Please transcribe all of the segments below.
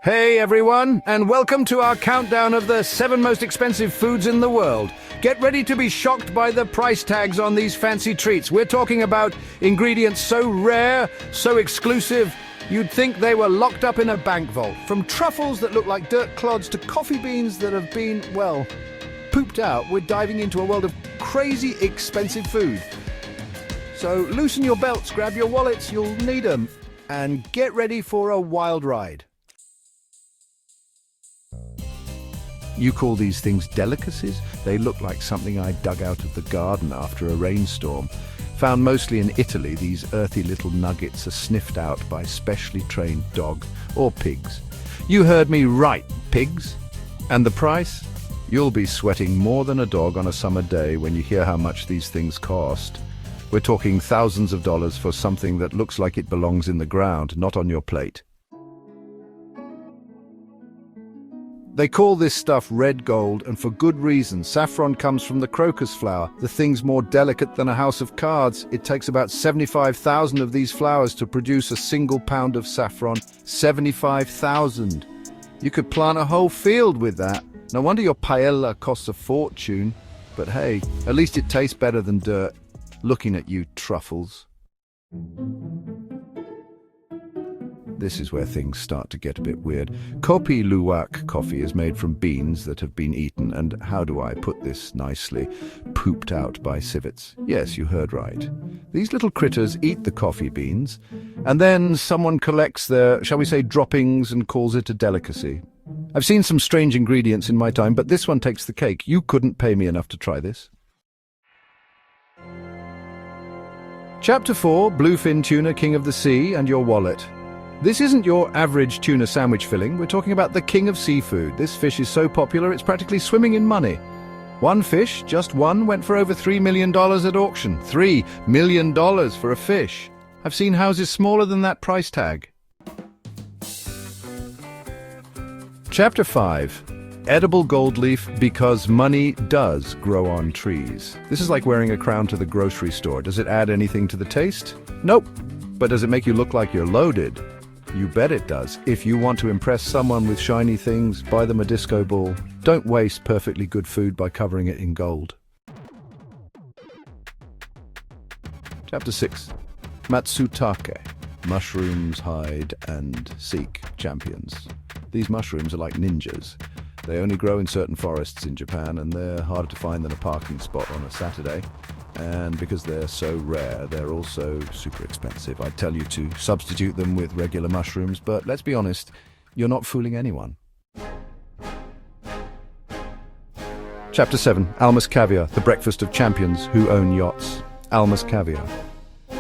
Hey everyone, and welcome to our countdown of the 7 most expensive foods in the world. Get ready to be shocked by the price tags on these fancy treats. We're talking about ingredients so rare, so exclusive, you'd think they were locked up in a bank vault. From truffles that look like dirt clods to coffee beans that have been, well, pooped out, we're diving into a world of crazy expensive food. So loosen your belts, grab your wallets, you'll need them, and get ready for a wild ride. You call these things delicacies? They look like something I dug out of the garden after a rainstorm. Found mostly in Italy, these earthy little nuggets are sniffed out by specially trained dog or pigs. You heard me right, pigs. And the price? You'll be sweating more than a dog on a summer day when you hear how much these things cost. We're talking thousands of dollars for something that looks like it belongs in the ground, not on your plate. They call this stuff red gold, and for good reason. Saffron comes from the crocus flower. The thing's more delicate than a house of cards. It takes about 75,000 of these flowers to produce a single pound of saffron. 75,000. You could plant a whole field with that. No wonder your paella costs a fortune. But hey, at least it tastes better than dirt. Looking at you, truffles. This is where things start to get a bit weird. Kopi Luwak coffee is made from beans that have been eaten and, how do I put this nicely, pooped out by civets. Yes, you heard right. These little critters eat the coffee beans, and then someone collects their, shall we say, droppings and calls it a delicacy. I've seen some strange ingredients in my time, but this one takes the cake. You couldn't pay me enough to try this. Chapter 4, Bluefin Tuna, King of the Sea, and Your Wallet. This isn't your average tuna sandwich filling. We're talking about the king of seafood. This fish is so popular it's practically swimming in money. One fish, just one, went for over $3 million at auction. $3 million for a fish. I've seen houses smaller than that price tag. Chapter 5. Edible gold leaf, because money does grow on trees. This is like wearing a crown to the grocery store. Does it add anything to the taste? Nope. But does it make you look like you're loaded? You bet it does. If you want to impress someone with shiny things, buy them a disco ball. Don't waste perfectly good food by covering it in gold. Chapter 6. Matsutake. Mushrooms, hide, and seek champions. These mushrooms are like ninjas. They only grow in certain forests in Japan, and they're harder to find than a parking spot on a Saturday. And because they're so rare, they're also super expensive. I'd tell you to substitute them with regular mushrooms, but let's be honest, you're not fooling anyone. Chapter 7. Almas Caviar, the breakfast of champions who own yachts. Almas Caviar.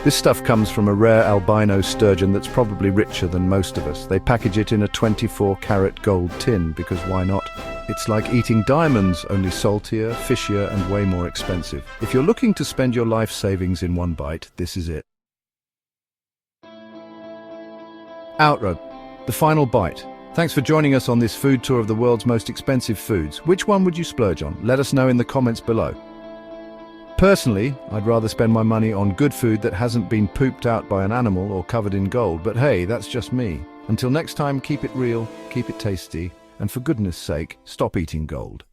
This stuff comes from a rare albino sturgeon that's probably richer than most of us. They package it in a 24-karat gold tin, because why not? It's like eating diamonds, only saltier, fishier, and way more expensive. If you're looking to spend your life savings in one bite, this is it. Outroad, the final bite. Thanks for joining us on this food tour of the world's most expensive foods. Which one would you splurge on? Let us know in the comments below. Personally, I'd rather spend my money on good food that hasn't been pooped out by an animal or covered in gold, but hey, that's just me. Until next time, keep it real, keep it tasty, and for goodness sake, stop eating gold.